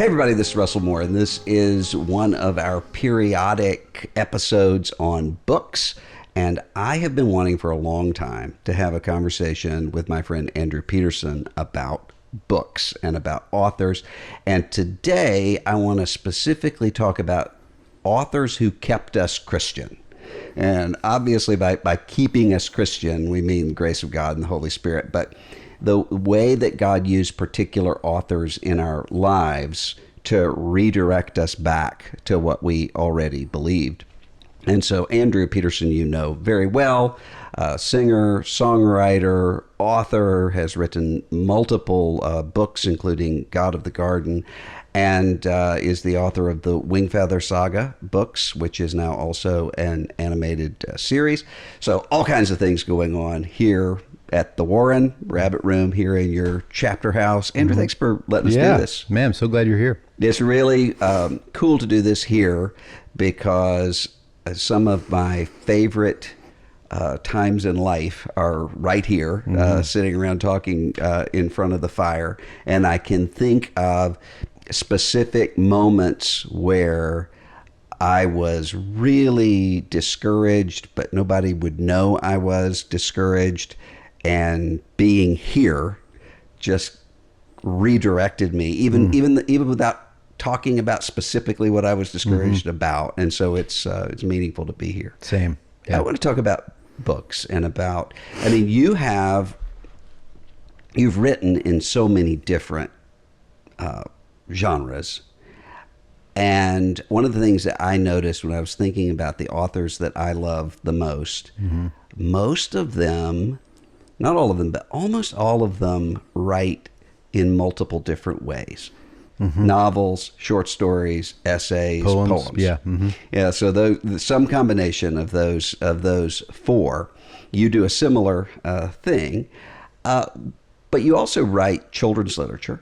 Hey everybody, this is Russell Moore, and this is one of our periodic episodes on books. And I have been wanting for a long time to have a conversation with my friend Andrew Peterson about books and about authors. And today I want to specifically talk about authors who kept us Christian. And obviously by keeping us Christian, we mean the grace of God and the Holy Spirit. But the way that God used particular authors in our lives to redirect us back to what we already believed. And so Andrew Peterson, you know very well, singer, songwriter, author, has written multiple books, including God of the Garden, and is the author of the Wingfeather Saga books, which is now also an animated series. So all kinds of things going on here at the Warren Rabbit Room here in your chapter house. Andrew, thanks for letting us do this. Man, I'm so glad you're here. It's really cool to do this here because some of my favorite times in life are right here, sitting around talking in front of the fire. And I can think of specific moments where I was really discouraged, but nobody would know I was discouraged. And being here just redirected me, even without talking about specifically what I was discouraged about. And so it's meaningful to be here. Same. Yeah. I want to talk about books and about, I mean, you've written in so many different genres. And one of the things that I noticed when I was thinking about the authors that I love the most, most of them, not all of them, but almost all of them write in multiple different ways. Novels, short stories, essays, poems. Yeah. Yeah. So some combination of those four. You do a similar thing, but you also write children's literature,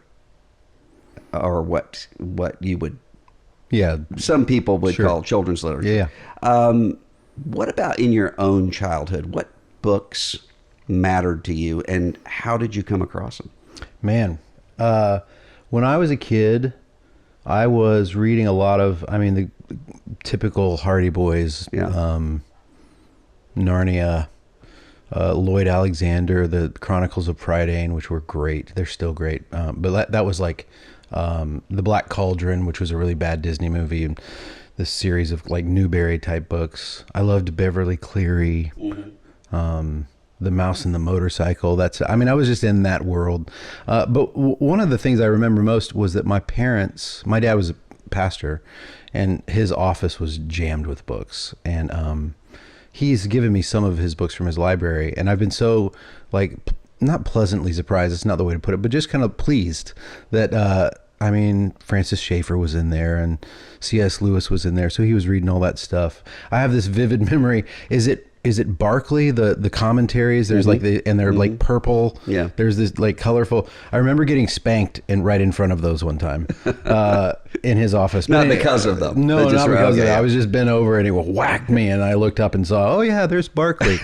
or what you would, some people would call children's literature. Yeah. What about in your own childhood? What books mattered to you, and how did you come across them? Man, when I was a kid, I was reading a lot of, the typical Hardy Boys, Narnia, Lloyd Alexander, the Chronicles of Prydain, which were great. They're still great. But that was like The Black Cauldron, which was a really bad Disney movie, and this series of like Newbery type books. I loved Beverly Cleary. The Mouse and the Motorcycle. I was just in that world. But one of the things I remember most was that my dad was a pastor, and his office was jammed with books. And he's given me some of his books from his library, and I've been so not pleasantly surprised, it's not the way to put it, but just kind of pleased that Francis Schaeffer was in there, and C.S. Lewis was in there, so he was reading all that stuff. I have this vivid memory. Is it Barclay, the commentaries? There's they're like purple. Yeah. There's this like colorful. I remember getting spanked right in front of those one time in his office. Not because of them. No, not because of that. I was just bent over and he whacked me, and I looked up and saw, oh yeah, there's Barclay.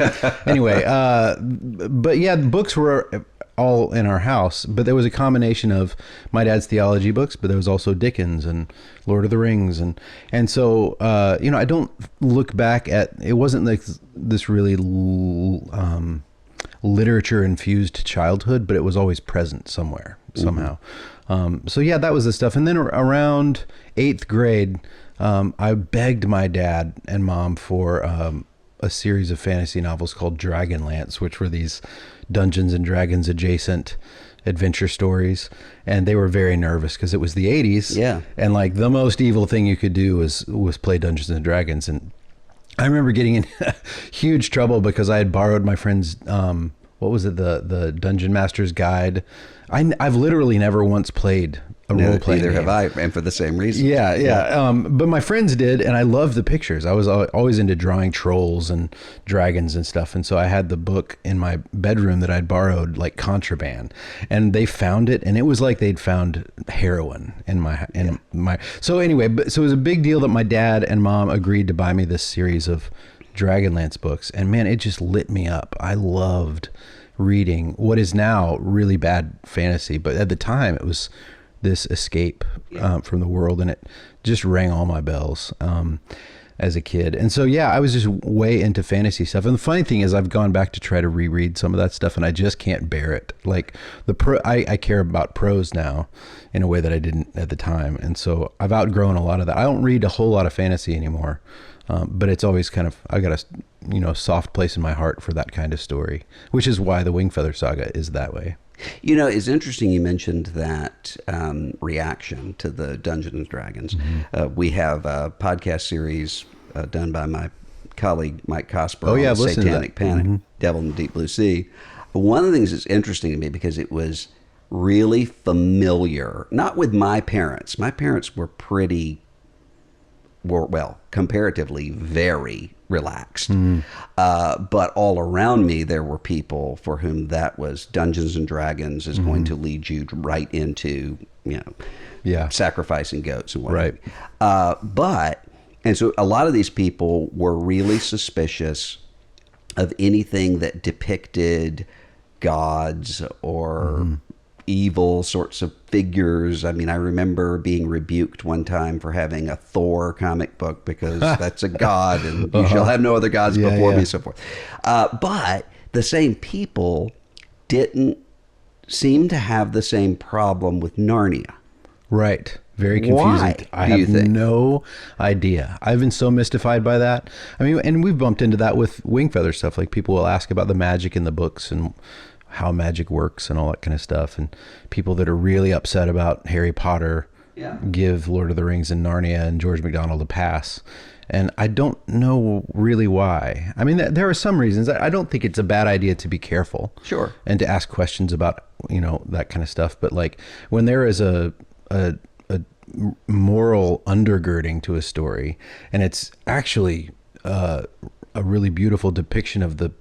Anyway, but yeah, the books were all in our house, but there was a combination of my dad's theology books, but there was also Dickens and Lord of the Rings, and so I don't look back at it. Wasn't like this really literature infused childhood, but it was always present somewhere somehow. So yeah, that was the stuff. And then around 8th grade, I begged my dad and mom for a series of fantasy novels called Dragonlance, which were these Dungeons and Dragons adjacent adventure stories, and they were very nervous because it was the 80s. Yeah. And like the most evil thing you could do was play Dungeons and Dragons. And I remember getting in huge trouble because I had borrowed my friend's what was it, the Dungeon Master's Guide. I've literally never once played a role-playing game. Neither have I, and for the same reason. Yeah. But my friends did, and I loved the pictures. I was always into drawing trolls and dragons and stuff, and so I had the book in my bedroom that I'd borrowed like contraband, and they found it, and it was like they'd found heroin in my. So anyway, so it was a big deal that my dad and mom agreed to buy me this series of Dragonlance books, and man, it just lit me up. I loved reading what is now really bad fantasy, but at the time it was this escape from the world, and it just rang all my bells as a kid. And so, yeah, I was just way into fantasy stuff. And the funny thing is, I've gone back to try to reread some of that stuff, and I just can't bear it. Like I care about prose now in a way that I didn't at the time. And so I've outgrown a lot of that. I don't read a whole lot of fantasy anymore, but it's always kind of, I got a soft place in my heart for that kind of story, which is why the Wingfeather Saga is that way. It's interesting you mentioned that reaction to the Dungeons and Dragons. We have a podcast series done by my colleague Mike Cosper on Satanic Panic, Devil in the Deep Blue Sea. One of the things that's interesting to me, because it was really familiar, not with my parents. My parents were comparatively very relaxed. But all around me, there were people for whom that was Dungeons and Dragons is going to lead you right into, sacrificing goats and whatnot. Right. And so a lot of these people were really suspicious of anything that depicted gods or evil sorts of figures. I mean, I remember being rebuked one time for having a Thor comic book because that's a god and you shall have no other gods before me and so forth. But the same people didn't seem to have the same problem with Narnia. Right. Very confusing. Why, I have no idea. I've been so mystified by that. I mean, and we've bumped into that with Wingfeather stuff. Like, people will ask about the magic in the books and how magic works and all that kind of stuff. And people that are really upset about Harry Potter give Lord of the Rings and Narnia and George MacDonald a pass. And I don't know really why. I mean, there are some reasons. I don't think it's a bad idea to be careful. Sure. And to ask questions about, that kind of stuff. But like, when there is a moral undergirding to a story, and it's actually a really beautiful depiction of the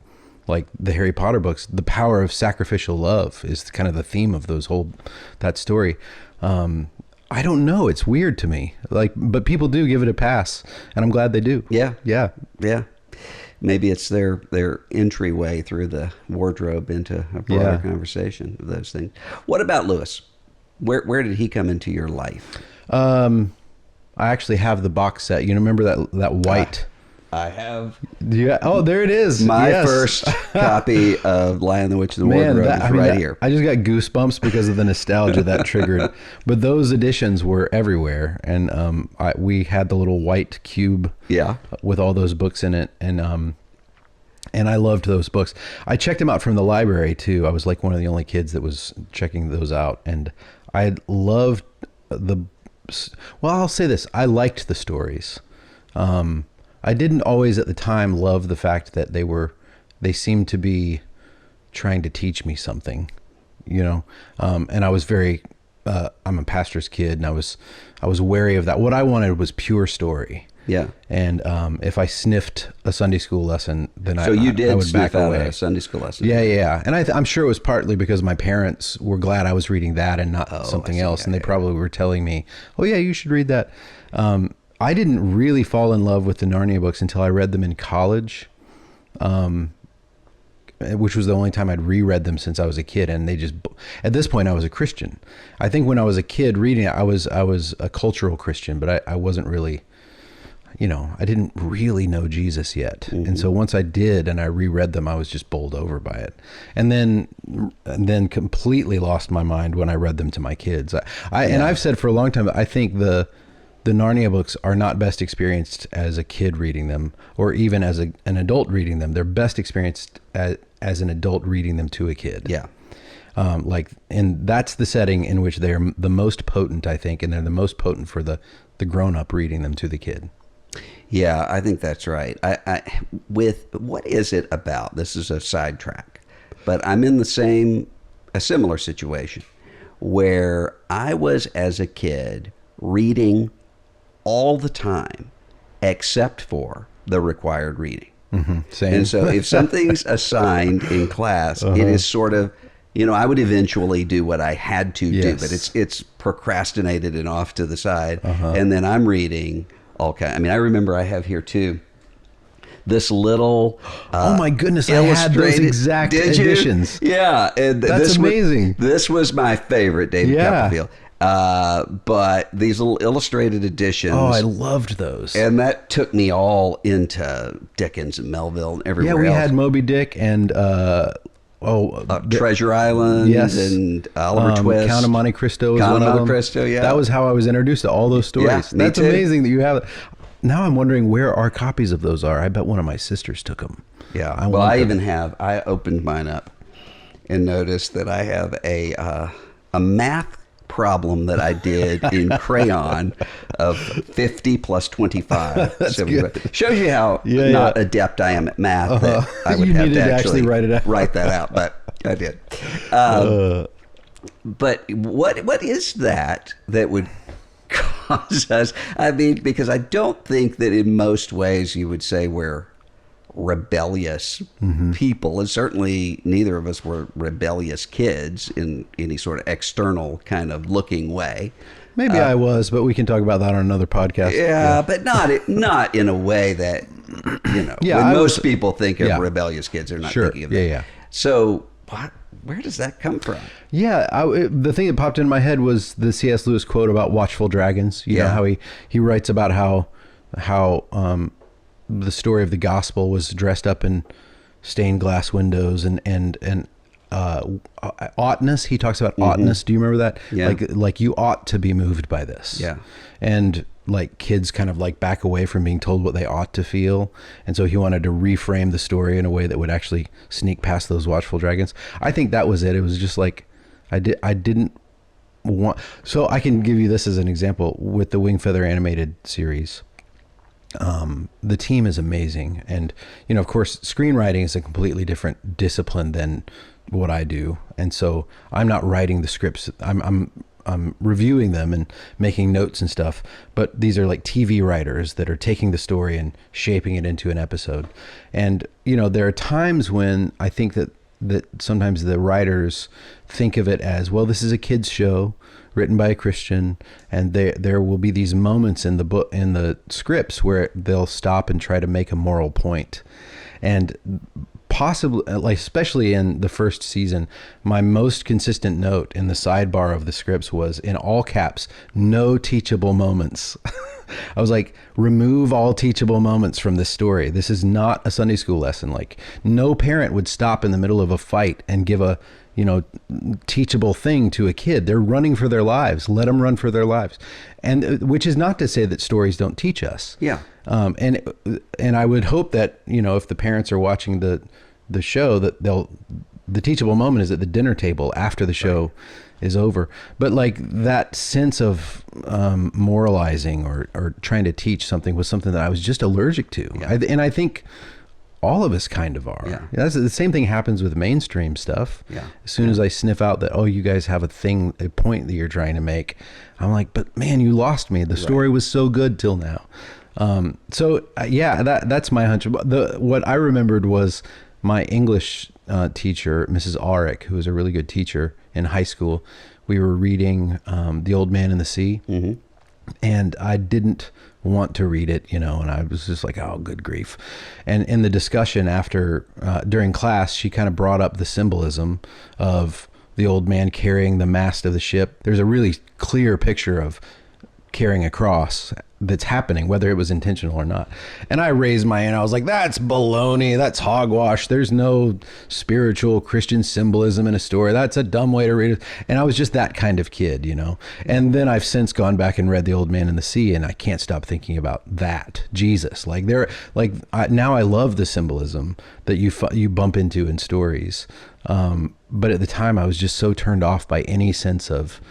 Harry Potter books, the power of sacrificial love is kind of the theme of that story. I don't know. It's weird to me. But people do give it a pass, and I'm glad they do. Yeah. Yeah. Yeah. Maybe it's their entryway through the wardrobe into a broader conversation of those things. What about Lewis? Where did he come into your life? I actually have the box set. Remember that white? I have. Yeah. Oh, there it is. My first copy of Lion, the Witch, and the Wardrobe is right here. I just got goosebumps because of the nostalgia that triggered. But those editions were everywhere, and we had the little white cube. With all those books in it, and I loved those books. I checked them out from the library too. I was like one of the only kids that was checking those out, and I loved I'll say this: I liked the stories. I didn't always at the time love the fact that they seemed to be trying to teach me something, and I was very, I'm a pastor's kid, and I was wary of that. What I wanted was pure story. Yeah. And if I sniffed a Sunday school lesson, then I would sniff back away. A Sunday school lesson. Yeah. And I'm sure it was partly because my parents were glad I was reading that and not something else. And they probably were telling me, oh yeah, you should read that. I didn't really fall in love with the Narnia books until I read them in college, which was the only time I'd reread them since I was a kid. And at this point I was a Christian. I think when I was a kid reading it, I was a cultural Christian, but I wasn't really, I didn't really know Jesus yet. And so once I did and I reread them, I was just bowled over by it. And then completely lost my mind when I read them to my kids. And I've said for a long time, I think the Narnia books are not best experienced as a kid reading them, or even as an adult reading them. They're best experienced as an adult reading them to a kid. Yeah. And that's the setting in which they're the most potent, I think, and they're the most potent for the grown-up reading them to the kid. Yeah, I think that's right. With what is it about? This is a sidetrack, but I'm in a similar situation where I was as a kid reading all the time, except for the required reading. Same. And so if something's assigned in class, it is sort of, I would eventually do what I had to do, but it's procrastinated and off to the side. And then I'm reading all kinds. I mean, I remember I have here too, this little oh my goodness, I had those exact editions. Yeah. And that's amazing. This was my favorite, David Copperfield. But these little illustrated editions. Oh, I loved those. And that took me all into Dickens and Melville and everywhere else. Yeah, we had Moby Dick and Treasure Island, yes, and Oliver Twist. Count of Monte Cristo was Count one of of Monte them. Cristo, yeah. That was how I was introduced to all those stories. Yeah, me That's too. amazing that you have it. Now I'm wondering where our copies of those are. I bet one of my sisters took them. Yeah. I opened mine up and noticed that I have a math problem that I did in crayon of 50 plus 25. That's good. Shows you how not adept I am at math. That I would You have needed to actually write that out, but I did. But what is that would cause us? I mean, because I don't think that in most ways you would say we're rebellious people, and certainly neither of us were rebellious kids in any sort of external kind of looking way. Maybe I was, but we can talk about that on another podcast. Yeah, but not in a way that, when most people think of rebellious kids, they're not thinking of that. Yeah. So where does that come from? Yeah, the thing that popped in my head was the C.S. Lewis quote about watchful dragons. You know how he writes about how the story of the gospel was dressed up in stained glass windows and oughtness. He talks about oughtness. Do you remember that? Yeah. Like you ought to be moved by this. Yeah. And like kids kind of like back away from being told what they ought to feel. And so he wanted to reframe the story in a way that would actually sneak past those watchful dragons. I think that was it. It was just like, I didn't want, so I can give you this as an example with the Wing Feather animated series. The team is amazing. And, of course, screenwriting is a completely different discipline than what I do. And so I'm not writing the scripts. I'm reviewing them and making notes and stuff. But these are like TV writers that are taking the story and shaping it into an episode. And, there are times when I think that sometimes the writers think of it as, well, this is a kid's show written by a Christian, and there will be these moments in the book, in the scripts, where they'll stop and try to make a moral point. And possibly, like especially in the first season, my most consistent note in the sidebar of the scripts was in all caps, no teachable moments. I was like, remove all teachable moments from this story. This is not a Sunday school lesson. Like, no parent would stop in the middle of a fight and give a teachable thing to a kid. They're running for their lives. Let them run for their lives. And which is not to say that stories don't teach us. Yeah. And I would hope that, if the parents are watching the show, that the teachable moment is at the dinner table after the show is over. But like that sense of moralizing or trying to teach something was something that I was just allergic to. Yeah. And I think all of us kind of are. Yeah. That's the same thing happens with mainstream stuff. Yeah. As soon as I sniff out that, you guys have a point that you're trying to make, I'm like, but man, you lost me. The story was so good till now. That's my hunch. What I remembered was my English teacher, Mrs. Aurick, who was a really good teacher in high school. We were reading The Old Man and the Sea. Mm-hmm. And I didn't want to read it, and I was just like, oh, good grief. And in the discussion during class, she kind of brought up the symbolism of the old man carrying the mast of the ship. There's a really clear picture of carrying a cross that's happening, whether it was intentional or not. And I raised my hand. I was like, that's baloney. That's hogwash. There's no spiritual Christian symbolism in a story. That's a dumb way to read it. And I was just that kind of kid, And then I've since gone back and read The Old Man and the Sea, and I can't stop thinking about that, Jesus. Now I love the symbolism that you bump into in stories. But at the time, I was just so turned off by any sense of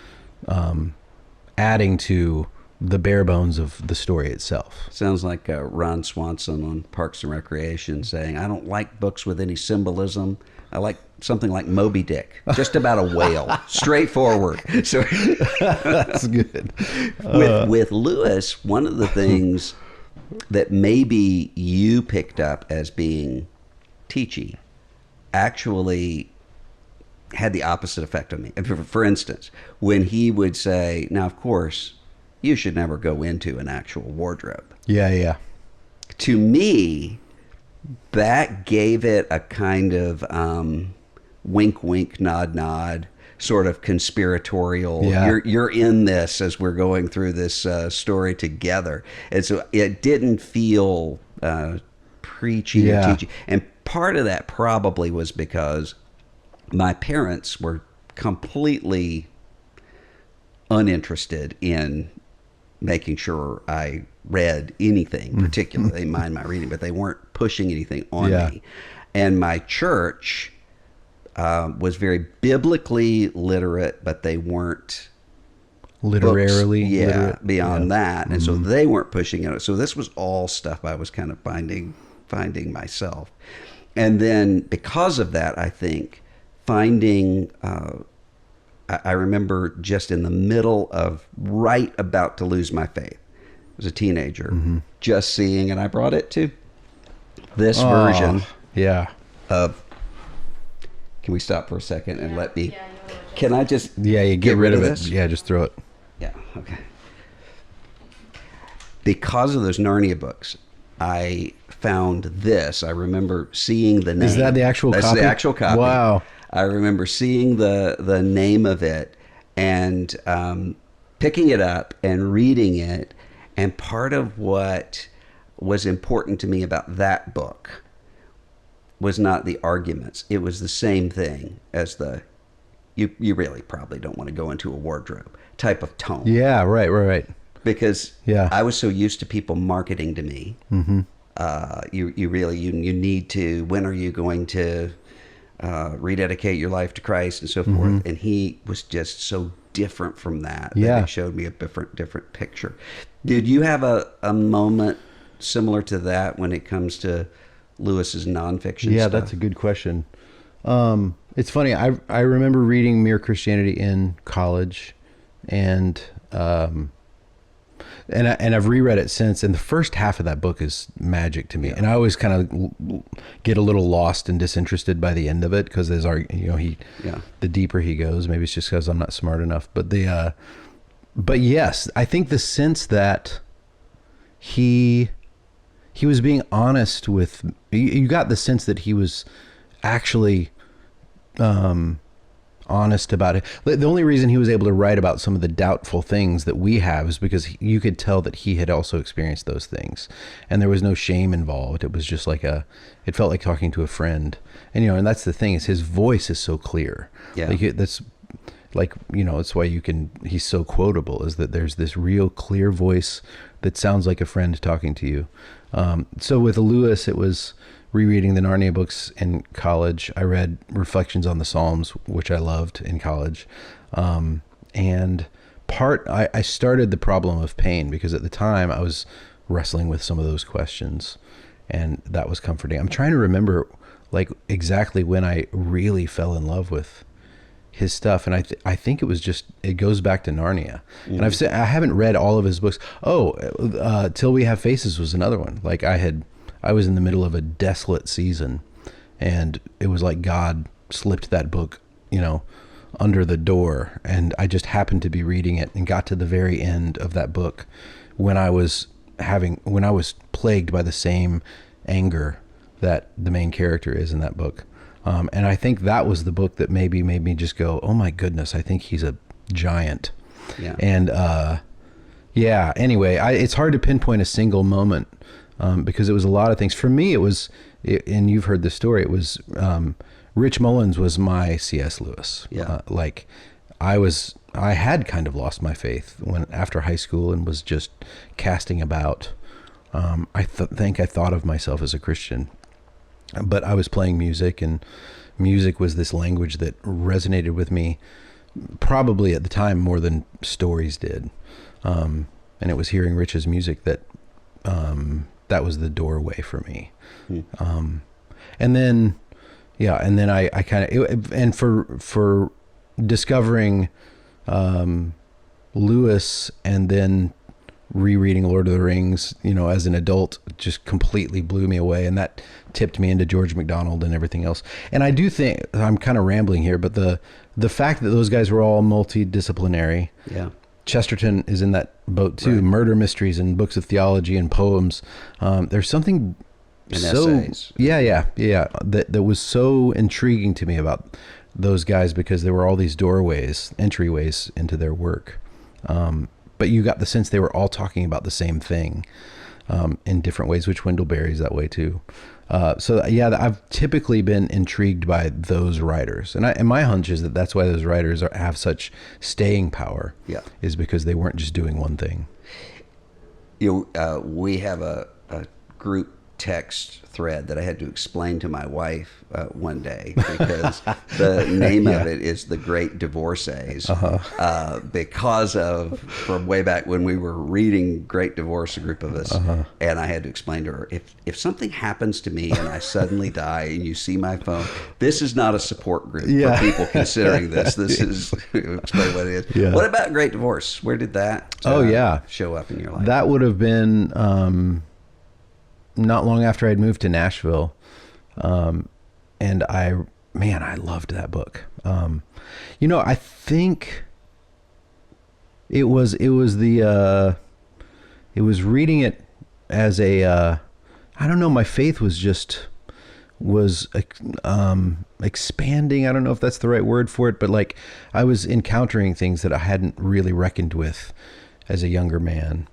adding to the bare bones of the story itself. Sounds like Ron Swanson on Parks and Recreation saying, I don't like books with any symbolism. I like something like Moby Dick, just about a whale, straightforward. So that's good. With Lewis, one of the things that maybe you picked up as being teachy actually had the opposite effect on me. For instance, when he would say, now, of course, you should never go into an actual wardrobe. Yeah. To me, that gave it a kind of wink, wink, nod, nod sort of conspiratorial. Yeah. You're in this as we're going through this story together, and so it didn't feel preachy or Yeah. teachy. And part of that probably was because my parents were completely uninterested in making sure I read anything particular. They mind my reading, but they weren't pushing anything on Yeah. me. And my church was very biblically literate, but they weren't Literarily books, yeah, literate. beyond Yeah. that. And so they weren't pushing it. So this was all stuff I was kind of finding myself. And then because of that, I think finding I remember just in the middle of right about to lose my faith. I was a teenager, just seeing, and I brought it to this version Yeah. of. Can we stop for a second and let me? Yeah, you will. Can I just? Yeah, you get rid of it. this? Yeah, just throw it. Yeah. Okay. Because of those Narnia books, I found this. I remember seeing the name. Is that the actual That's copy? the actual copy. Wow. I remember seeing the name of it and picking it up and reading it. And part of what was important to me about that book was not the arguments. It was the same thing as you really probably don't want to go into a wardrobe type of tone. Yeah, right. Because Yeah. I was so used to people marketing to me. You really need to. When are you going to rededicate your life to Christ and so forth? And he was just so different from that. Yeah. That it showed me a different picture. Did you have a moment similar to that when it comes to Lewis's nonfiction Yeah, stuff? that's a good question. It's funny. I remember reading Mere Christianity in college, and I've reread it since. And the first half of that book is magic to me. And I always kind of get a little lost and disinterested by the end of it because there's the deeper he goes. Maybe it's just because I'm not smart enough. But yes, I think the sense that he was being honest with you got the sense that he was actually honest about it. The only reason he was able to write about some of the doubtful things that we have is because you could tell that he had also experienced those things, and there was no shame involved. It was just it felt like talking to a friend. And and that's the thing, is his voice is so clear. Yeah. It's why he's so quotable, is that there's this real clear voice that sounds like a friend talking to you. So with Lewis, it was rereading the Narnia books in college. I read Reflections on the Psalms, which I loved in college. And I started The Problem of Pain because at the time I was wrestling with some of those questions, and that was comforting. I'm trying to remember exactly when I really fell in love with his stuff, and I think it goes back to Narnia. And I haven't read all of his books. Till We Have Faces was another one. I was in the middle of a desolate season, and it was like God slipped that book, under the door, and I just happened to be reading it and got to the very end of that book when I was plagued by the same anger that the main character is in that book. And I think that was the book that maybe made me just go, oh my goodness, I think he's a giant. Yeah. And anyway, it's hard to pinpoint a single moment because it was a lot of things. For me, and you've heard the story, it was Rich Mullins was my C.S. Lewis. Yeah. I had kind of lost my faith after high school and was just casting about. I think I thought of myself as a Christian. But I was playing music, and music was this language that resonated with me probably at the time more than stories did. And it was hearing Rich's music that was the doorway for me. And then I kind of, and for discovering Lewis and then rereading Lord of the Rings, as an adult, just completely blew me away, and that tipped me into George MacDonald and everything else. And I do think I'm kind of rambling here, but the fact that those guys were all multidisciplinary. Yeah. Chesterton is in that boat too. Right. Murder mysteries and books of theology and poems. There's something essays. That was so intriguing to me about those guys because there were all these doorways, entryways into their work. But you got the sense they were all talking about the same thing in different ways, which Wendell-Berry's that way too. So yeah, I've typically been intrigued by those writers, and my hunch is that that's why those writers have such staying power. Yeah, is because they weren't just doing one thing. We have a group text thread that I had to explain to my wife one day because the name of it is The Great Divorcees, because of from way back when we were reading Great Divorce, a group of us, and I had to explain to her, if something happens to me and I suddenly die and you see my phone, this is not a support group for people considering this. This is explain what it is. Yeah. What about Great Divorce? Where did that show up in your life? That would have been not long after I'd moved to Nashville. And I loved that book. I think it was reading it as I don't know, my faith was expanding. I don't know if that's the right word for it, but like I was encountering things that I hadn't really reckoned with as a younger man,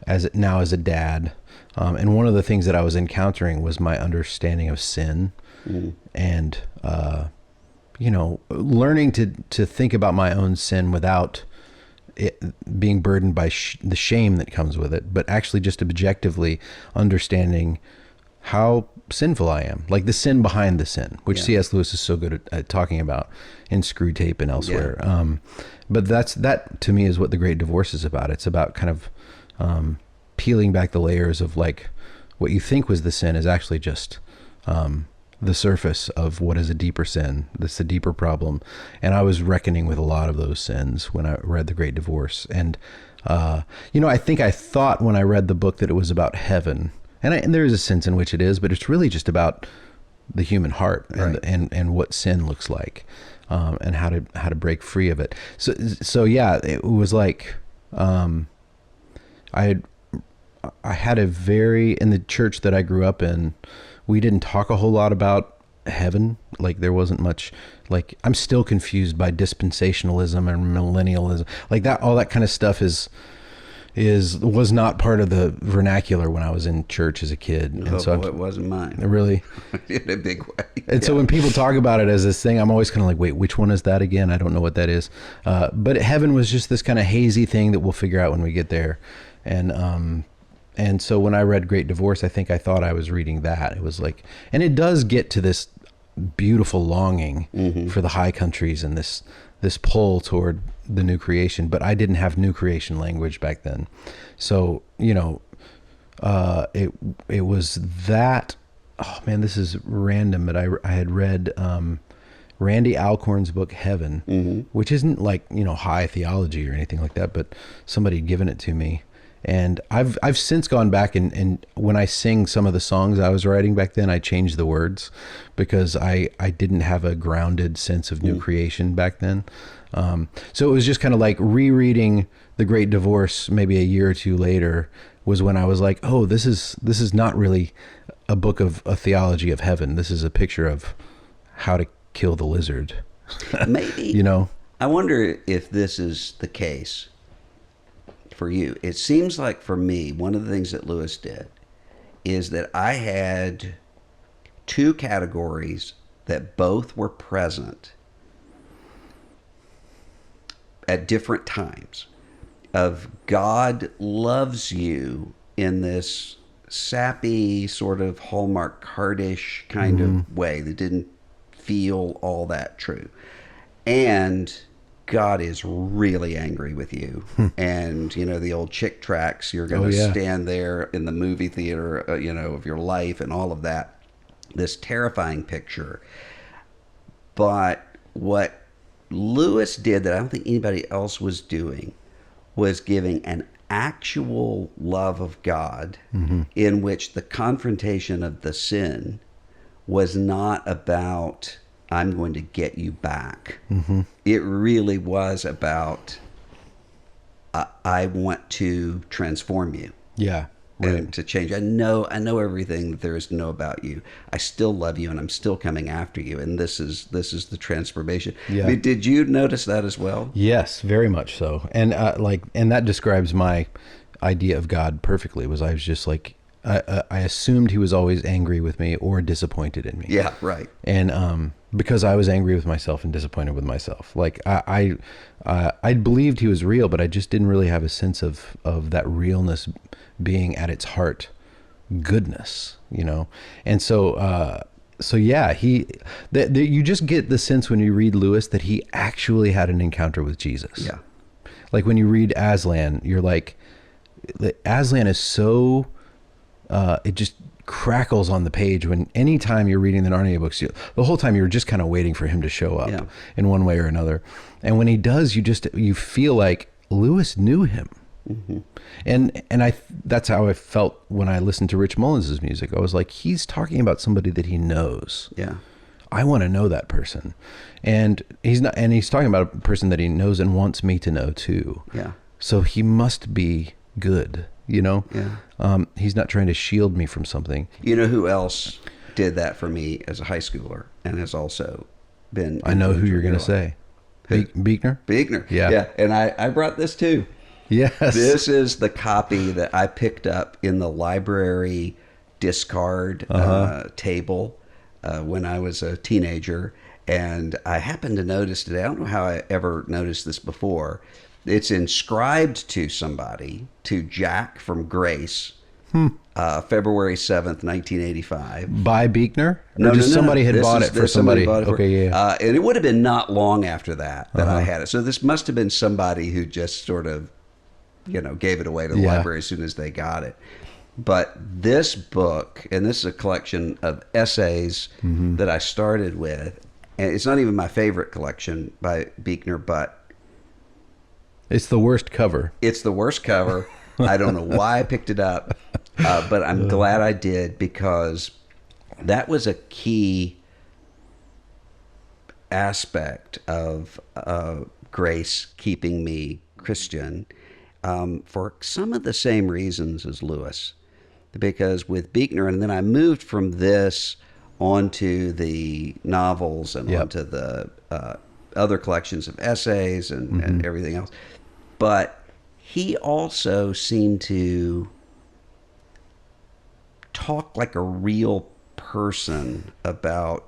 as a dad. And one of the things that I was encountering was my understanding of sin, and learning to think about my own sin without it being burdened by the shame that comes with it, but actually just objectively understanding how sinful I am, like the sin behind the sin, which C.S. Lewis is so good at talking about in Screw Tape and elsewhere. Yeah. But that to me is what The Great Divorce is about. It's about kind of peeling back the layers of like what you think was the sin is actually just the surface of what is a deeper sin. That's the deeper problem. And I was reckoning with a lot of those sins when I read The Great Divorce. And, I think I thought when I read the book that it was about heaven. And there is a sense in which it is, but it's really just about the human heart and what sin looks like, and how to break free of it. So yeah, it was like, I had in the church that I grew up in, we didn't talk a whole lot about heaven. Like there wasn't much, like I'm still confused by dispensationalism and millennialism. Like that, all that kind of stuff was not part of the vernacular when I was in church as a kid. And so it wasn't mine. Really? In a big way. And so when people talk about it as this thing, I'm always kind of like, wait, which one is that again? I don't know what that is. But heaven was just this kind of hazy thing that we'll figure out when we get there. And so when I read Great Divorce, I think I thought I was reading that. It was like, and it does get to this beautiful longing for the high countries and this pull toward the new creation. But I didn't have new creation language back then. So, it was that, oh man, this is random, but I had read Randy Alcorn's book, Heaven, which isn't like, high theology or anything like that, but somebody had given it to me. And I've since gone back and when I sing some of the songs I was writing back then, I changed the words because I didn't have a grounded sense of new creation back then. So it was just kind of like rereading The Great Divorce maybe a year or two later was when I was like, oh, this is not really a book of a theology of heaven. This is a picture of how to kill the lizard. Maybe. I wonder if this is the case for you. It seems like for me, one of the things that Lewis did is that I had two categories that both were present at different times of God loves you in this sappy sort of Hallmark cardish kind of way that didn't feel all that true. And God is really angry with you. And, the old chick tracks, you're going to stand there in the movie theater, of your life and all of that, this terrifying picture. But what Lewis did that I don't think anybody else was doing was giving an actual love of God in which the confrontation of the sin was not about, I'm going to get you back. It really was about, I want to transform you. Yeah. and to change. I know everything that there is to know about you. I still love you, and I'm still coming after you. And this is the transformation. Yeah. I mean, did you notice that as well? Yes, very much so. And and that describes my idea of God perfectly. I was just like, I assumed he was always angry with me or disappointed in me. Yeah, right. And because I was angry with myself and disappointed with myself, like I believed he was real, but I just didn't really have a sense of that realness being at its heart goodness, you know. And so yeah, you just get the sense when you read Lewis that he actually had an encounter with Jesus. Yeah. Like when you read Aslan, you're like, Aslan is so it just crackles on the page when anytime you're reading the Narnia books, the whole time you're just kind of waiting for him to show up in one way or another. And when he does, you feel like Lewis knew him. Mm-hmm. And that's how I felt when I listened to Rich Mullins' music. I was like, he's talking about somebody that he knows. Yeah. I want to know that person. And he's talking about a person that he knows and wants me to know too. Yeah. So he must be good, you know? Yeah. He's not trying to shield me from something. You know who else did that for me as a high schooler and has also been... I know who you're going to say. Buechner? Buechner. Yeah. Yeah. And I brought this too. Yes. This is the copy that I picked up in the library discard table when I was a teenager. And I happened to notice today, I don't know how I ever noticed this before. It's inscribed to somebody, to Jack from Grace, February 7th, 1985. By Buechner? No, somebody had bought it for somebody. Bought it for, okay, yeah. And it would have been not long after that I had it. So this must have been somebody who just sort of, gave it away to the library as soon as they got it. But this book, and this is a collection of essays that I started with, and it's not even my favorite collection by Buechner, but it's the worst cover. It's the worst cover. I don't know why I picked it up, but I'm glad I did, because that was a key aspect of grace keeping me Christian, for some of the same reasons as Lewis. Because with Buechner, and then I moved from this onto the novels and onto the other collections of essays and everything else. But he also seemed to talk like a real person about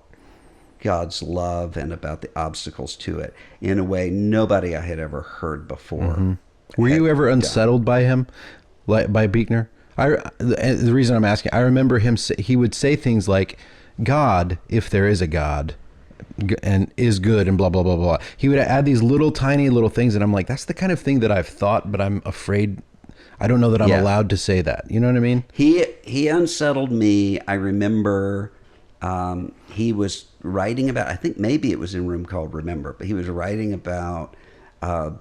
God's love and about the obstacles to it in a way nobody I had ever heard before. Were you ever unsettled by him, like by Buechner? The reason I'm asking, I remember he would say things like, God, if there is a God, and is good, and blah, blah, blah, blah. He would add these tiny little things, and I'm like, that's the kind of thing that I've thought, but I'm afraid, I don't know that I'm allowed to say that. You know what I mean? He unsettled me. I remember he was writing about, I think maybe it was in a room called Remember, but he was writing about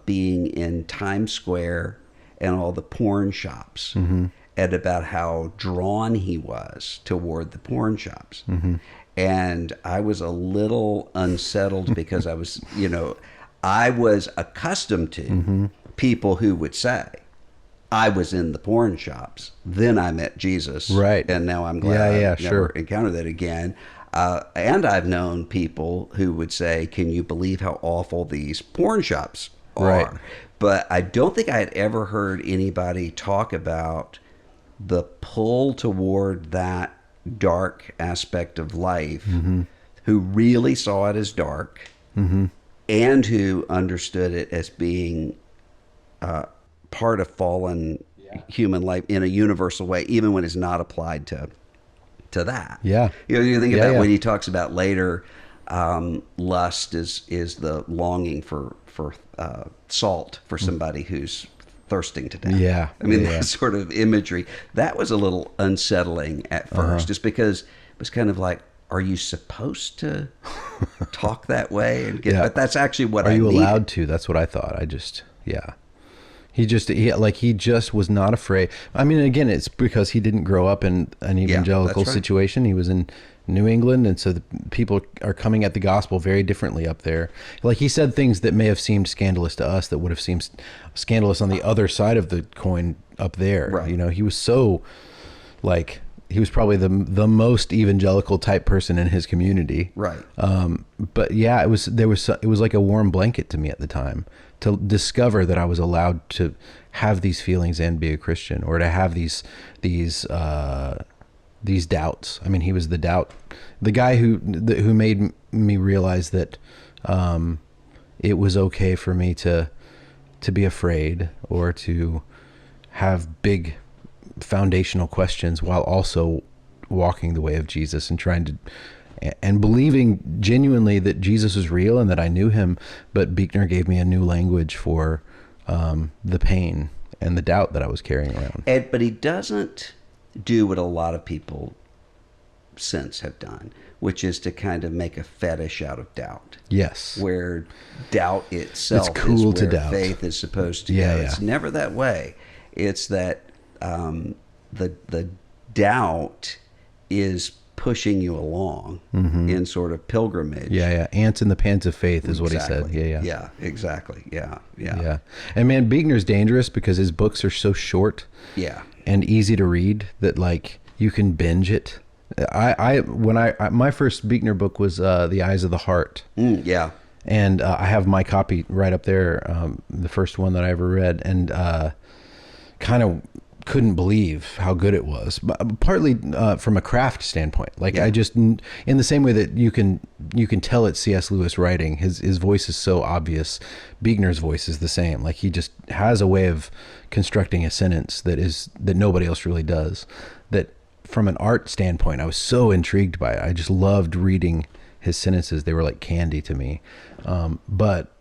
being in Times Square and all the porn shops, and about how drawn he was toward the porn shops. And I was a little unsettled because I was, I was accustomed to people who would say, I was in the porn shops, then I met Jesus. Right. And now I'm glad I never encountered that again. And I've known people who would say, can you believe how awful these porn shops are? Right. But I don't think I had ever heard anybody talk about the pull toward that dark aspect of life, who really saw it as dark, and who understood it as being part of fallen human life in a universal way, even when it's not applied to that. Yeah. You think about when he talks about later, lust is the longing for salt for somebody who's thirsting to death. Yeah. I mean, that sort of imagery, that was a little unsettling at first, just because it was kind of like, are you supposed to talk that way? And but that's actually what I need. Are you allowed to? That's what I thought. He just was not afraid. I mean, again, it's because he didn't grow up in an evangelical situation. He was in New England, and so the people are coming at the gospel very differently up there. Like, he said things that may have seemed scandalous to us that would have seemed scandalous on the other side of the coin up there. Right. You know, he was so, like, he was probably the most evangelical type person in his community. Right. But yeah, it was like a warm blanket to me at the time to discover that I was allowed to have these feelings and be a Christian, or to have these doubts. I mean, he was the guy who made me realize that it was okay for me to be afraid, or to have big foundational questions, while also walking the way of Jesus and trying to and believing genuinely that Jesus was real and that I knew him. But Buechner gave me a new language for the pain and the doubt that I was carrying around. But he doesn't do what a lot of people since have done, which is to kind of make a fetish out of doubt. Yes. Where doubt itself it's cool is where to doubt. faith is supposed to Yeah, go. yeah. It's never that way. It's that the doubt is pushing you along in sort of pilgrimage. Yeah. Ants in the pants of faith is what he said. Exactly. Yeah. Yeah, exactly. Yeah. And man, Buechner's dangerous because his books are so short Yeah. and easy to read that, like, you can binge it. My first Buechner book was The Eyes of the Heart. Yeah. And I have my copy right up there, the first one that I ever read, and kind of couldn't believe how good it was. But partly from a craft standpoint. Like, Yeah. I just, in the same way that you can tell it's C.S. Lewis writing, his voice is so obvious. Buechner's voice is the same. Like, he just has a way of constructing a sentence that nobody else really does. That from an art standpoint, I was so intrigued by it. I just loved reading his sentences. They were like candy to me. But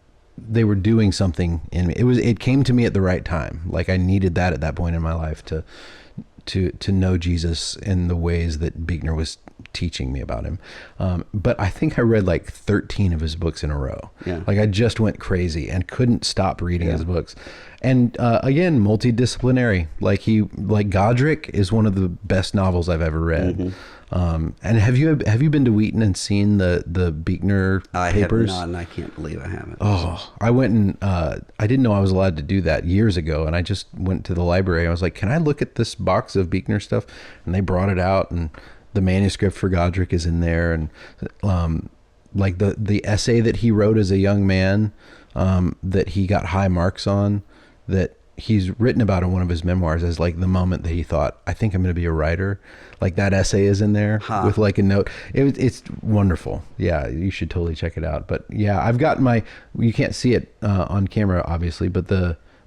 they were doing something in me. It came to me at the right time. Like, I needed that at that point in my life to know Jesus in the ways that Buechner was teaching me about him. But I think I read like 13 of his books in a row. Yeah. Like, I just went crazy and couldn't stop reading his books. And again, multidisciplinary. Like Godric is one of the best novels I've ever read. And have you been to Wheaton and seen the Buechner papers? I have not, and I can't believe I haven't. Oh, I went and I didn't know I was allowed to do that years ago, and I just went to the library. I was like, "Can I look at this box of Buechner stuff?" And they brought it out, and the manuscript for Godric is in there, and like the essay that he wrote as a young man that he got high marks on, that he's written about in one of his memoirs as like the moment that he thought, I think I'm going to be a writer. Like, that essay is in there with like a note. It's wonderful. Yeah, you should totally check it out. But yeah, I've got you can't see it on camera obviously, but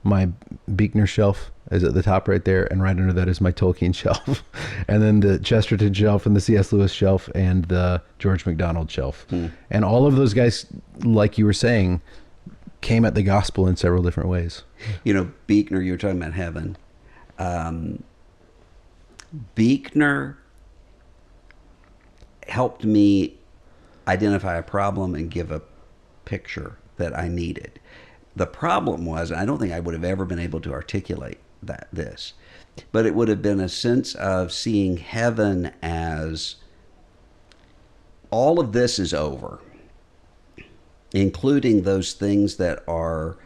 my Buechner shelf is at the top right there, and right under that is my Tolkien shelf, and then the Chesterton shelf, and the C.S. Lewis shelf, and the George MacDonald shelf. And all of those guys, like you were saying, came at the gospel in several different ways. You know, Buechner, you were talking about heaven. Buechner helped me identify a problem and give a picture that I needed. The problem was, I don't think I would have ever been able to articulate this, but it would have been a sense of seeing heaven as all of this is over, including those things that are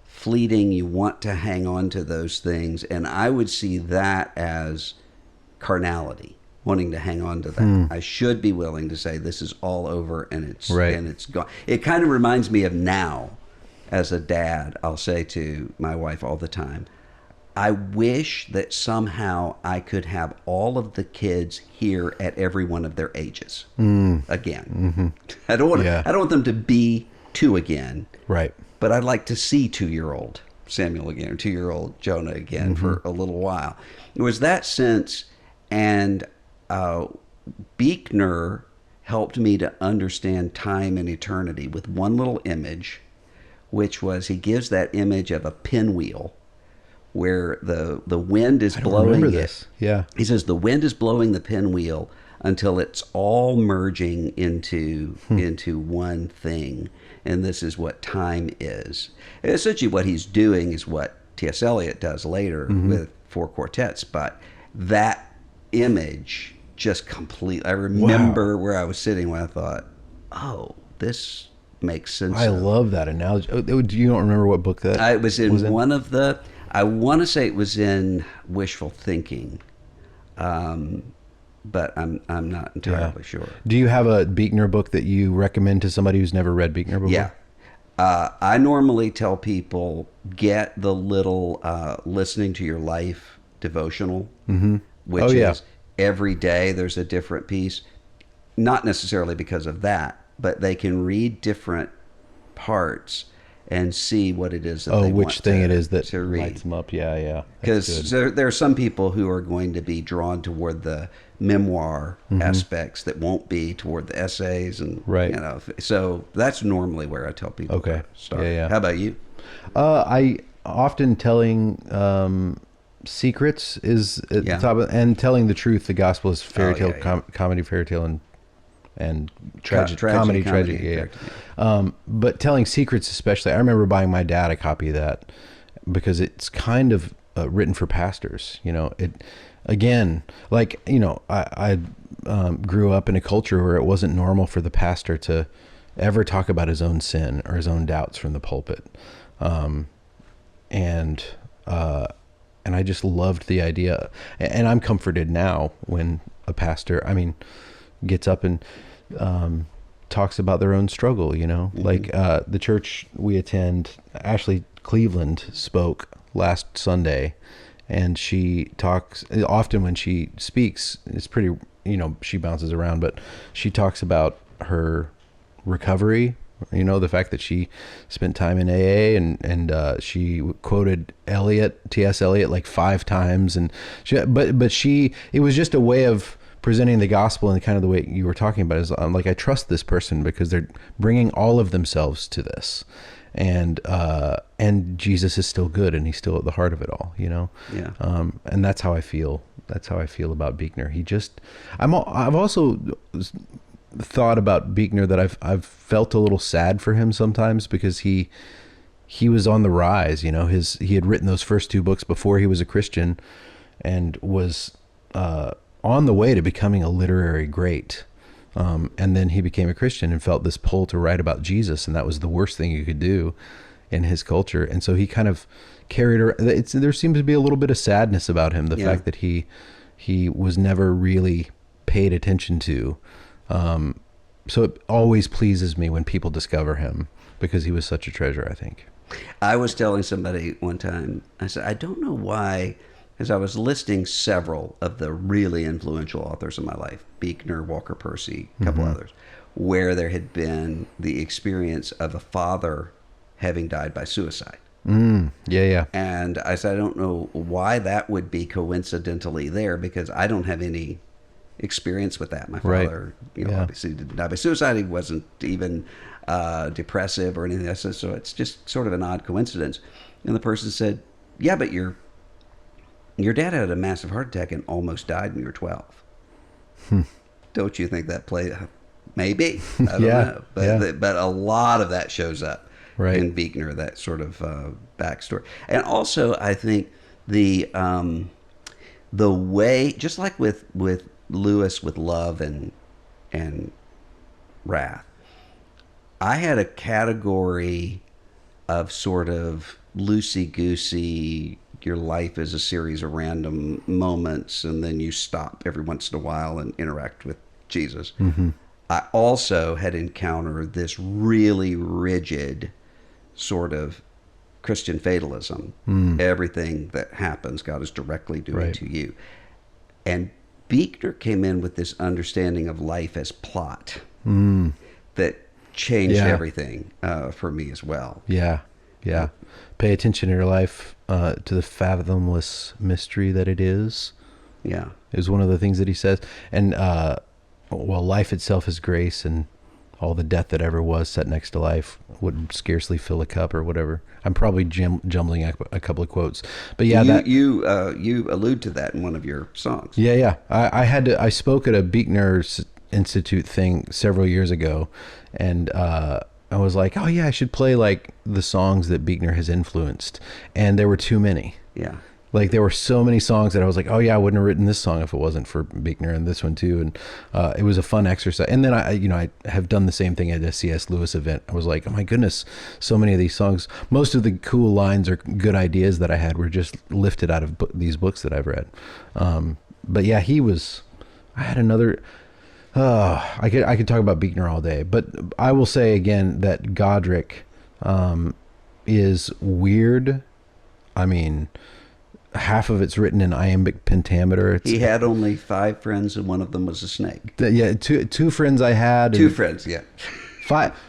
fleeting. You want to hang on to those things, and I would see that as carnality, wanting to hang on to that. I should be willing to say this is all over and it's gone. It kind of reminds me of now. As a dad, I'll say to my wife all the time, I wish that somehow I could have all of the kids here at every one of their ages again. I don't want them to be 2 again. Right. But I'd like to see 2-year-old Samuel again, or 2-year-old Jonah again for a little while. It was that sense, and Buechner helped me to understand time and eternity with one little image, which was, he gives that image of a pinwheel where the wind is blowing this. Yeah. He says the wind is blowing the pinwheel until it's all merging into one thing. And this is what time is. And essentially what he's doing is what T.S. Eliot does later with four quartets. But that image just completely, I remember where I was sitting when I thought, oh, this makes sense. I love that analogy. You don't remember what book that it was in one of the, I want to say it was in Wishful Thinking, but I'm not entirely sure. Do you have a Buechner book that you recommend to somebody who's never read Buechner before? Yeah. I normally tell people, get the little listening to your life devotional, which is every day there's a different piece. Not necessarily because of that, but they can read different parts and see what it is that they which want thing to, it is that to read. lights them up. Yeah. Because there are some people who are going to be drawn toward the memoir aspects that won't be toward the essays, and so that's normally where I tell people to start. How about you? I often telling secrets is at the top and telling the truth. The gospel is fairy tale, comedy, fairy tale, and comedy, tragedy. But telling secrets, especially, I remember buying my dad a copy of that because it's kind of written for pastors. It again, like I grew up in a culture where it wasn't normal for the pastor to ever talk about his own sin or his own doubts from the pulpit, and I just loved the idea, and I'm comforted now when a pastor, gets up and talks about their own struggle, like the church we attend, Ashley Cleveland spoke last Sunday, and she talks often when she speaks, it's pretty, she bounces around, but she talks about her recovery, the fact that she spent time in AA, and she quoted T.S. Eliot like 5 times, and it was just a way of presenting the gospel in kind of the way you were talking about. Is like, I trust this person because they're bringing all of themselves to this, and Jesus is still good, and he's still at the heart of it all, and that's how I feel. That's how I feel about Buechner. I've also thought about Buechner that I've felt a little sad for him sometimes, because he was on the rise. He had written those first 2 books before he was a Christian, and was on the way to becoming a literary great. And then he became a Christian and felt this pull to write about Jesus, and that was the worst thing you could do in his culture. And so he kind of carried her. There seems to be a little bit of sadness about him, the fact that he was never really paid attention to. So it always pleases me when people discover him, because he was such a treasure, I think. I was telling somebody one time, I said, I don't know why, because I was listing several of the really influential authors in my life, Buechner, Walker Percy, a couple others, where there had been the experience of a father having died by suicide. Yeah. And I said, I don't know why that would be coincidentally there, because I don't have any experience with that. My father, obviously didn't die by suicide. He wasn't even depressive or anything. So it's just sort of an odd coincidence. And the person said, yeah, but your dad had a massive heart attack and almost died when you were 12. Don't you think that played? Maybe. I don't know. But a lot of that shows up in Buechner, that sort of backstory. And also, I think the way, just like with Lewis with Love and Wrath, I had a category of sort of loosey-goosey, your life is a series of random moments, and then you stop every once in a while and interact with Jesus. I also had encountered this really rigid sort of Christian fatalism. Everything that happens, God is directly doing to you. And Buechner came in with this understanding of life as plot that changed everything for me as well. Yeah. Pay attention in your life to the fathomless mystery that it is. Yeah. Is one of the things that he says. And, life itself is grace, and all the death that ever was set next to life would scarcely fill a cup, or whatever. I'm probably jumbling a couple of quotes, but you allude to that in one of your songs. Yeah. I spoke at a Buechner Institute thing several years ago, and I was like, oh yeah, I should play like the songs that Buechner has influenced, and there were too many. Yeah. Like there were so many songs that I was like, oh yeah, I wouldn't have written this song if it wasn't for Buechner, and this one too. And it was a fun exercise. And then I have done the same thing at a C.S. Lewis event. I was like, oh my goodness, so many of these songs. Most of the cool lines or good ideas that I had were just lifted out of these books that I've read. But yeah, I had another. I could talk about Buechner all day, but I will say again that Godric is weird. I mean, half of it's written in iambic pentameter. He had only 5 friends, and one of them was a snake. Yeah, two friends I had. 2 friends, yeah.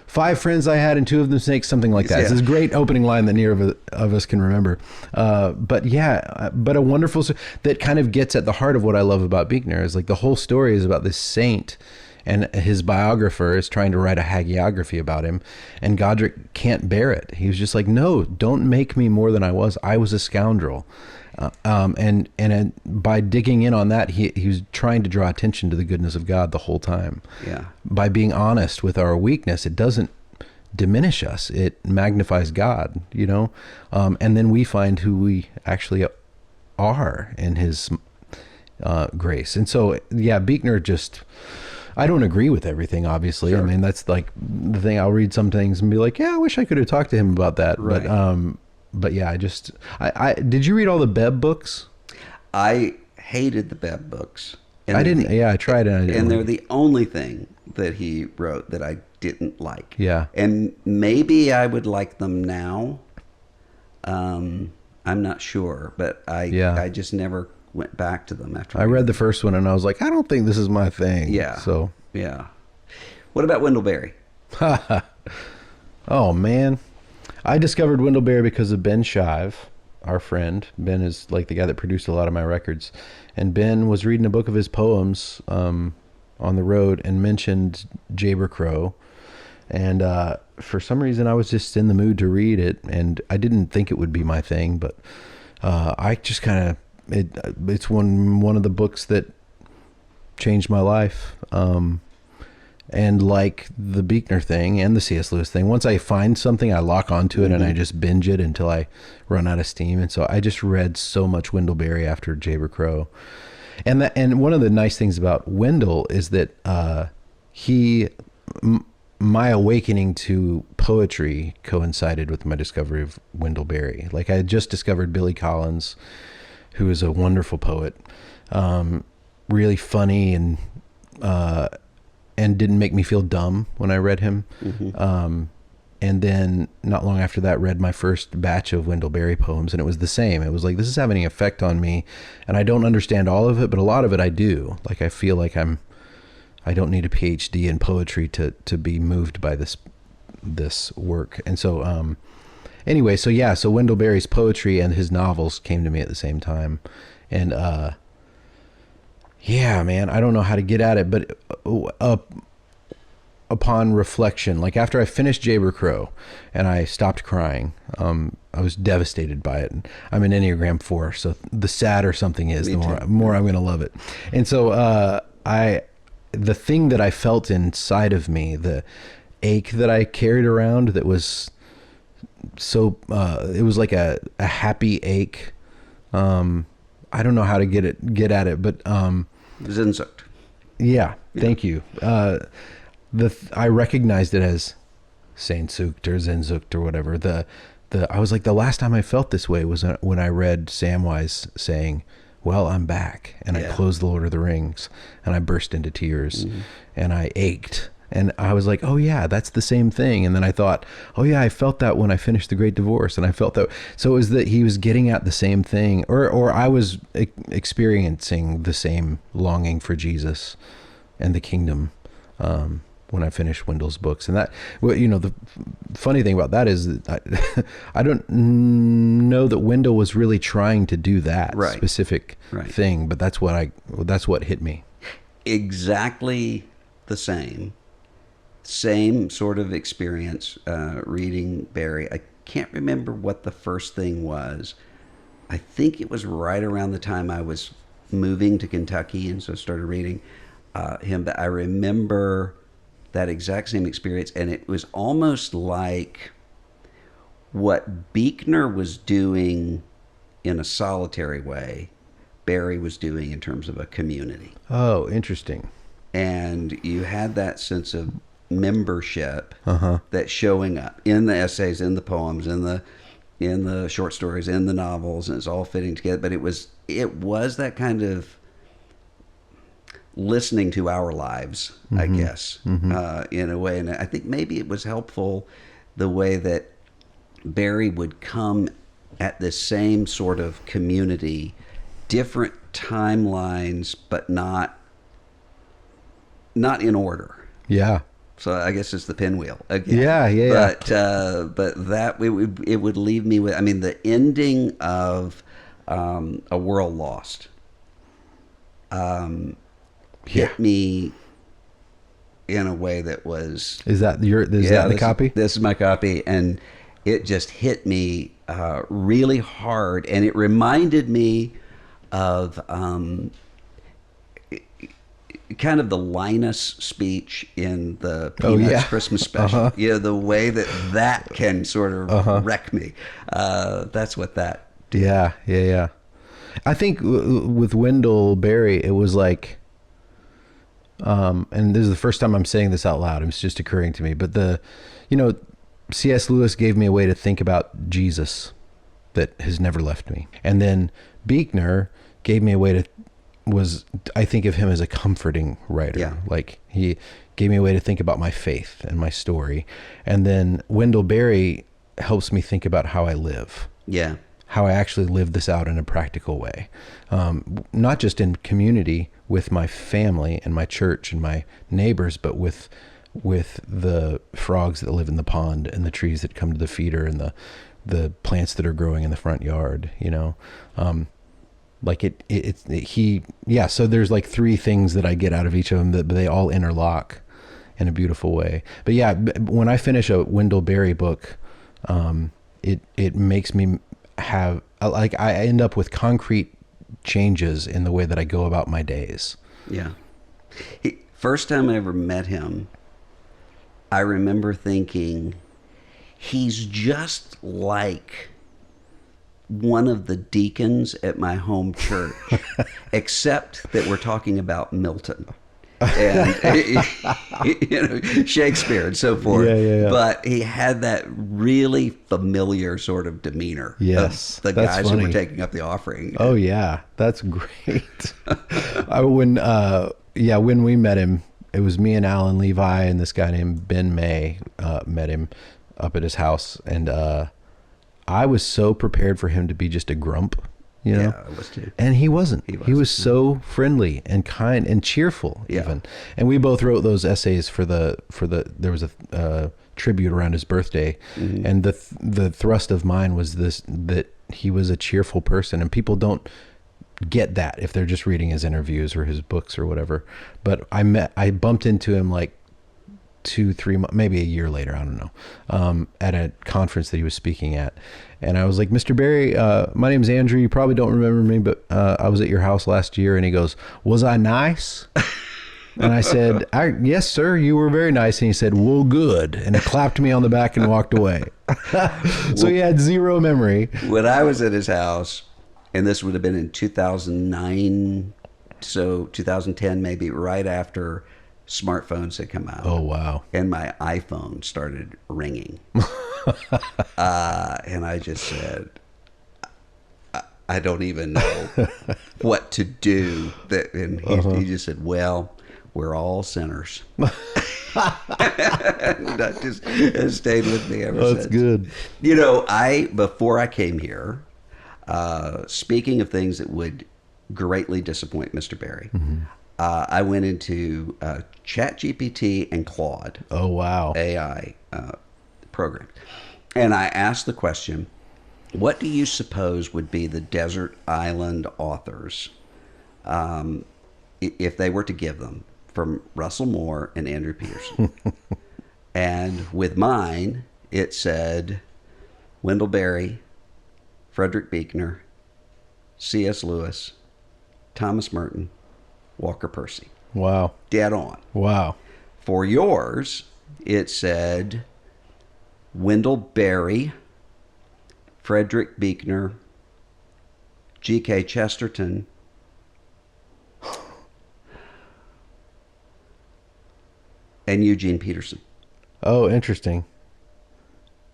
Five friends I had, and 2 of them snakes, something like that. Yeah. It's this great opening line that neither of us can remember. But a wonderful that kind of gets at the heart of what I love about Buechner is like the whole story is about this saint, and his biographer is trying to write a hagiography about him, and Godric can't bear it. He was just like, no, don't make me more than I was. I was a scoundrel. And by digging in on that, he was trying to draw attention to the goodness of God the whole time. Yeah. By being honest with our weakness, it doesn't diminish us. It magnifies God, and then we find who we actually are in his grace. And so, yeah, Buechner I don't agree with everything, obviously. Sure. I mean, that's like the thing. I'll read some things and be like, yeah, I wish I could have talked to him about that. Right. But yeah, I did you read all the Bebb books? I hated the Bebb books. I didn't. I tried it. And they're the only thing that he wrote that I didn't like. Yeah. And maybe I would like them now. I'm not sure, but I just never went back to them after. I read the first one and I was like, I don't think this is my thing. Yeah. So yeah. What about Wendell Oh man. I discovered Wendell because of Ben Shive, our friend. Ben is like the guy that produced a lot of my records. And Ben was reading a book of his poems on the road and mentioned Jayber Crow. And for some reason, I was just in the mood to read it. And I didn't think it would be my thing, but I just kind of, it's one of the books that changed my life. And like the Buechner thing and the C.S. Lewis thing, once I find something, I lock onto it and I just binge it until I run out of steam. And so I just read so much Wendell Berry after Jayber Crow. And one of the nice things about Wendell is that my awakening to poetry coincided with my discovery of Wendell Berry. Like I had just discovered Billy Collins, who is a wonderful poet, really funny and didn't make me feel dumb when I read him. And then not long after that, read my first batch of Wendell Berry poems, and it was the same. It was like, this is having an effect on me, and I don't understand all of it, but a lot of it I do. Like I feel like I don't need a PhD in poetry to be moved by this work. And so anyway, so Wendell Berry's poetry and his novels came to me at the same time. And yeah, man, I don't know how to get at it, but upon reflection, like after I finished Jayber Crow and I stopped crying, I was devastated by it. I'm an Enneagram 4, so the sadder something is, the more I'm going to love it. And so the thing that I felt inside of me, the ache that I carried around that was so, it was like a happy ache. I don't know how to get at it, but Sehnsucht. Yeah, thank you. I recognized it as Sehnsucht or Sehnsucht or whatever. I was like, the last time I felt this way was when I read Samwise saying, well, I'm back. And I closed the Lord of the Rings and I burst into tears and I ached. And I was like, oh yeah, that's the same thing. And then I thought, oh yeah, I felt that when I finished The Great Divorce. And I felt that. So it was that he was getting at the same thing, or I was experiencing the same longing for Jesus and the kingdom when I finished Wendell's books. And that, well, the funny thing about that is that I don't know that Wendell was really trying to do that specific thing, but that's what hit me. Exactly the same sort of experience reading Berry. I can't remember what the first thing was. I think it was right around the time I was moving to Kentucky, and so I started reading him. But I remember that exact same experience, and it was almost like what Buechner was doing in a solitary way, Barry was doing in terms of a community. Oh, interesting. And you had that sense of membership Uh-huh. that's showing up in the essays, in the poems, in the short stories, in the novels, and it's all fitting together. But it was that kind of listening to our lives, I guess, in a way. And I think maybe it was helpful the way that Barry would come at this same sort of community, different timelines, but not in order. Yeah. So I guess it's the pinwheel again. Yeah. But that it would leave me with. I mean, the ending of A World Lost hit me in a way that was. Is that the copy? This is my copy, and it just hit me really hard, and it reminded me of kind of the Linus speech in the Peanuts Christmas special. You know, the way that can sort of wreck me. That's what that did. Yeah. I think with Wendell Berry, it was like, and this is the first time I'm saying this out loud. It's just occurring to me. But C.S. Lewis gave me a way to think about Jesus that has never left me. And then Buechner gave me a way to, I think of him as a comforting writer. Yeah. Like he gave me a way to think about my faith and my story. And then Wendell Berry helps me think about how I live. Yeah. How I actually live this out in a practical way. Not just in community with my family and my church and my neighbors, but with the frogs that live in the pond and the trees that come to the feeder and the plants that are growing in the front yard, so there's like three things that I get out of each of them that they all interlock in a beautiful way. But yeah, when I finish a Wendell Berry book, it makes me have, like, I end up with concrete changes in the way that I go about my days. Yeah. First time I ever met him, I remember thinking, he's just like one of the deacons at my home church, except that we're talking about Milton and Shakespeare and so forth. Yeah. But he had that really familiar sort of demeanor. Yes, of the that's guys funny. who were taking up the offering. Oh yeah, that's great. When we met him, it was me and Alan Levi and this guy named Ben May met him up at his house, and I was so prepared for him to be just a grump, Yeah, I was too. And he wasn't. He was so friendly and kind and cheerful, even. And we both wrote those essays for the. There was a tribute around his birthday, and the thrust of mine was that he was a cheerful person, and people don't get that if they're just reading his interviews or his books or whatever. But I bumped into him like 2-3 months, maybe a year later, I don't know, at a conference that he was speaking at. And I was like, Mr. Berry, my name's Andrew. You probably don't remember me, but I was at your house last year. And he goes, was I nice? And I said, yes, sir, you were very nice. And he said, well, good. And he clapped me on the back and walked away. So he had zero memory. When I was at his house, and this would have been in 2009, so 2010, maybe right after smartphones had come out. Oh, wow. And my iPhone started ringing. And I just said, I don't even know what to do. And he just said, well, we're all sinners. And that just has stayed with me ever since. That's good. Before I came here, speaking of things that would greatly disappoint Mr. Berry, I went into ChatGPT and Claude. Oh, wow. AI program. And I asked the question, what do you suppose would be the desert island authors if they were to give them from Russell Moore and Andrew Peterson? And with mine, it said Wendell Berry, Frederick Buechner, C.S. Lewis, Thomas Merton, Walker Percy. Wow. Dead on. Wow. For yours, it said Wendell Berry, Frederick Buechner, G.K. Chesterton, and Eugene Peterson. Oh, interesting.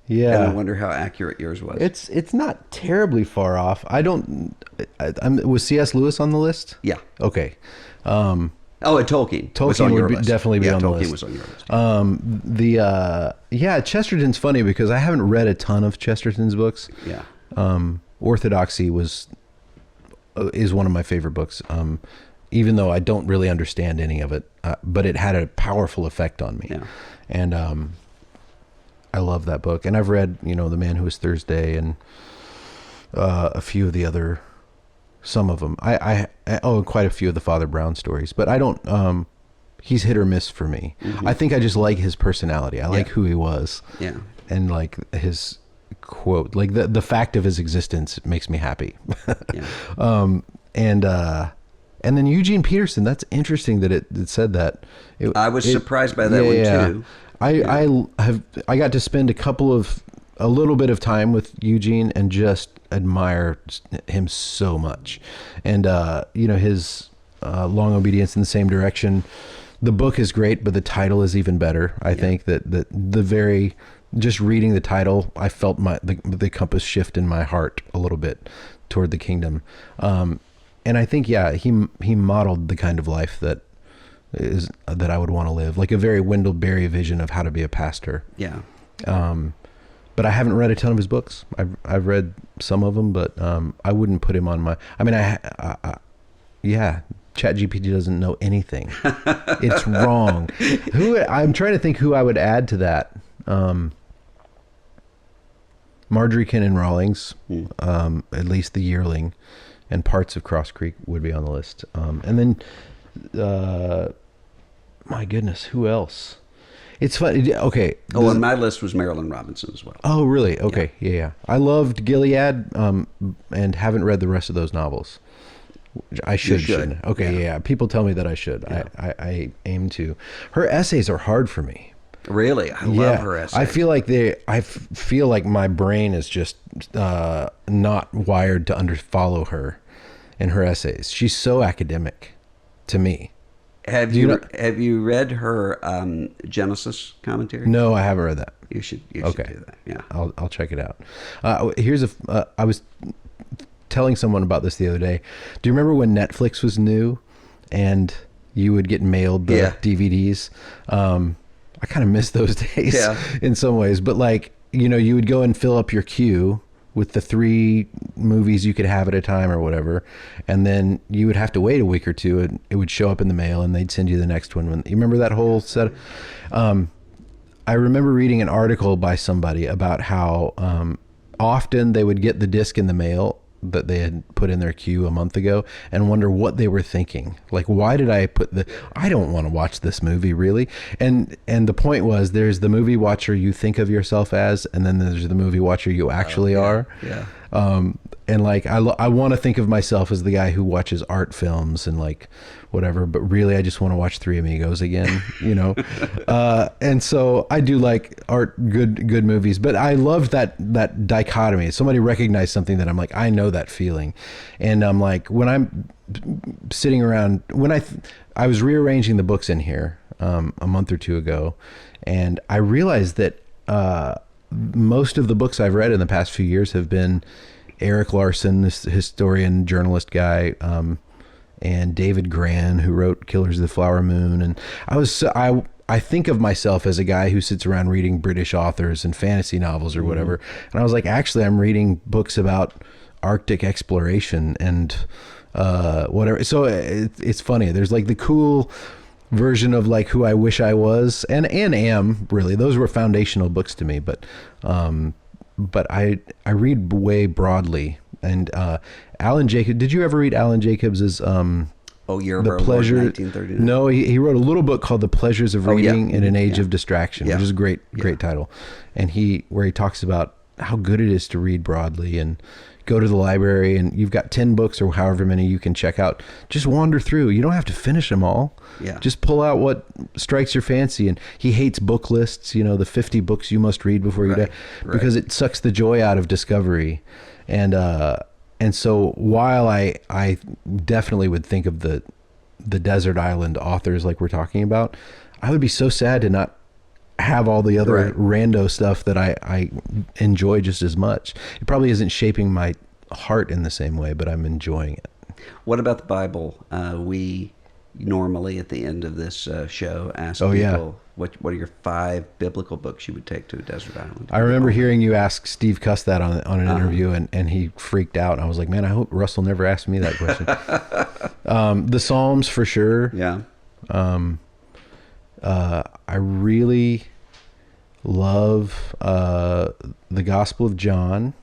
Yeah. And I wonder how accurate yours was. It's not terribly far off. Was C.S. Lewis on the list? Yeah. Okay. And Tolkien. Was on your list. Definitely be on the Tolkien list. was on your list. Chesterton's funny because I haven't read a ton of Chesterton's books. Yeah. Orthodoxy is one of my favorite books. Even though I don't really understand any of it, but it had a powerful effect on me. Yeah. And I love that book. And I've read, The Man Who Was Thursday and a few of the other, some of them. And quite a few of the Father Brown stories. But I don't, he's hit or miss for me. Mm-hmm. I think I just like his personality. I like who he was. Yeah. And like his quote, like the fact of his existence makes me happy. Yeah. And then Eugene Peterson, that's interesting that it said that. I was surprised by that one too. I got to spend a little bit of time with Eugene and just admire him so much. And, his Long Obedience in the Same Direction, the book is great, but the title is even better. I think that just reading the title, I felt the compass shift in my heart a little bit toward the kingdom. And I think, he modeled the kind of life that I would want to live, like a very Wendell Berry vision of how to be a pastor. Yeah. But I haven't read a ton of his books. I've read some of them, but I wouldn't put him on my. I mean, ChatGPT doesn't know anything. It's wrong. I'm trying to think who I would add to that. Marjorie Kinnan Rawlings, at least The Yearling, and parts of Cross Creek would be on the list. And then, my goodness, who else? It's funny. Okay. And my list was Marilyn Robinson as well. Oh, really? Okay. Yeah. I loved Gilead, and haven't read the rest of those novels. I should. Shouldn't. Okay. Yeah. People tell me that I should. Yeah. I aim to. Her essays are hard for me. Really? I love her essays. I feel like my brain is just not wired to follow her in her essays. She's so academic to me. Have you read her Genesis commentary? No, I haven't read that. You should do that. Yeah. I'll check it out. I was telling someone about this the other day. Do you remember when Netflix was new and you would get mailed the DVDs? I kind of miss those days in some ways, but you would go and fill up your queue with the 3 movies you could have at a time or whatever. And then you would have to wait a week or two and it would show up in the mail and they'd send you the next one. You remember that whole set? I remember reading an article by somebody about how often they would get the disc in the mail that they had put in their queue a month ago and wonder what they were thinking. Like, why did I I don't want to watch this movie, really. And the point was, there's the movie watcher you think of yourself as, and then there's the movie watcher you actually are. Yeah. And I want to think of myself as the guy who watches art films and whatever, but really I just want to watch Three Amigos again, and so I do like good movies, but I love that dichotomy. Somebody recognized something that I'm like, I know that feeling. And I'm like, when I'm sitting around, when I was rearranging the books in here a month or two ago, and I realized that most of the books I've read in the past few years have been Eric Larson, this historian, journalist guy, and David Gran, who wrote Killers of the Flower Moon. And I think of myself as a guy who sits around reading British authors and fantasy novels or whatever. And I was like, actually, I'm reading books about Arctic exploration and whatever. So it's funny. There's the cool version of who I wish I was and am, really. Those were foundational books to me, but I read way broadly. And Alan Jacobs, did you ever read Alan Jacobs's Year of Our Lord, 1939? No, he wrote a little book called The Pleasures of Reading in an Age of Distraction, which is a great title. And where he talks about how good it is to read broadly and go to the library, and you've got 10 books or however many you can check out. Just wander through. You don't have to finish them all. Yeah. Just pull out what strikes your fancy. And he hates book lists, the 50 books you must read before you die, because it sucks the joy out of discovery. And so while I definitely would think of the desert island authors like we're talking about, I would be so sad to not have all the other rando stuff that I enjoy just as much. It probably isn't shaping my heart in the same way, but I'm enjoying it. What about the Bible? We normally at the end of this show ask people, what are your 5 biblical books you would take to a desert island? I remember hearing you ask Steve Cuss that on an interview, and he freaked out. And I was like, man, I hope Russell never asked me that question. The Psalms for sure. Yeah. I really love the Gospel of John,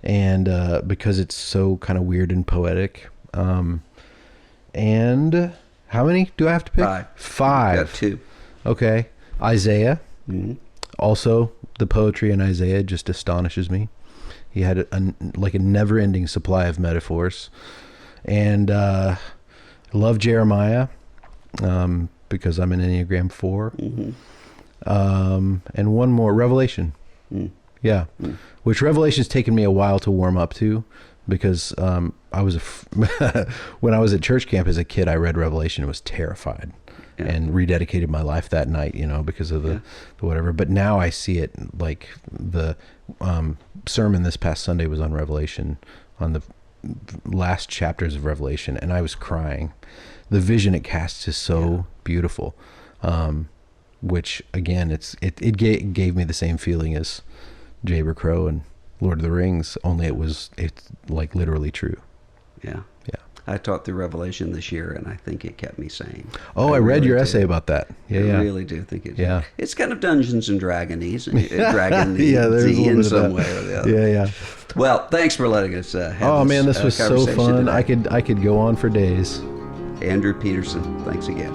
and because it's so kind of weird and poetic. And how many do I have to pick? 5. Got 2. Okay. Isaiah. Mm-hmm. Also, the poetry in Isaiah just astonishes me. He had a never-ending supply of metaphors. And I love Jeremiah because I'm an Enneagram 4. Mm-hmm. And one more, Revelation. Mm. Yeah. Mm. Which Revelation's taken me a while to warm up to, because I was when I was at church camp as a kid, I read Revelation and was terrified. Yeah. And rededicated my life that night, because of the whatever. But now I see it, like the sermon this past Sunday was on Revelation, on the last chapters of Revelation, and I was crying. The vision it casts is so beautiful, which again, it gave me the same feeling as Jayber Crow and Lord of the Rings, only it's like literally true. Yeah. Yeah. I taught through Revelation this year, and I think it kept me sane. Oh, I read your essay about that. Yeah, I really do think it. Yeah. It's kind of Dungeons and Dragons-y in some way or the other. Yeah. Well, thanks for letting us have man, this was so fun. today. I could go on for days. Andrew Peterson, thanks again.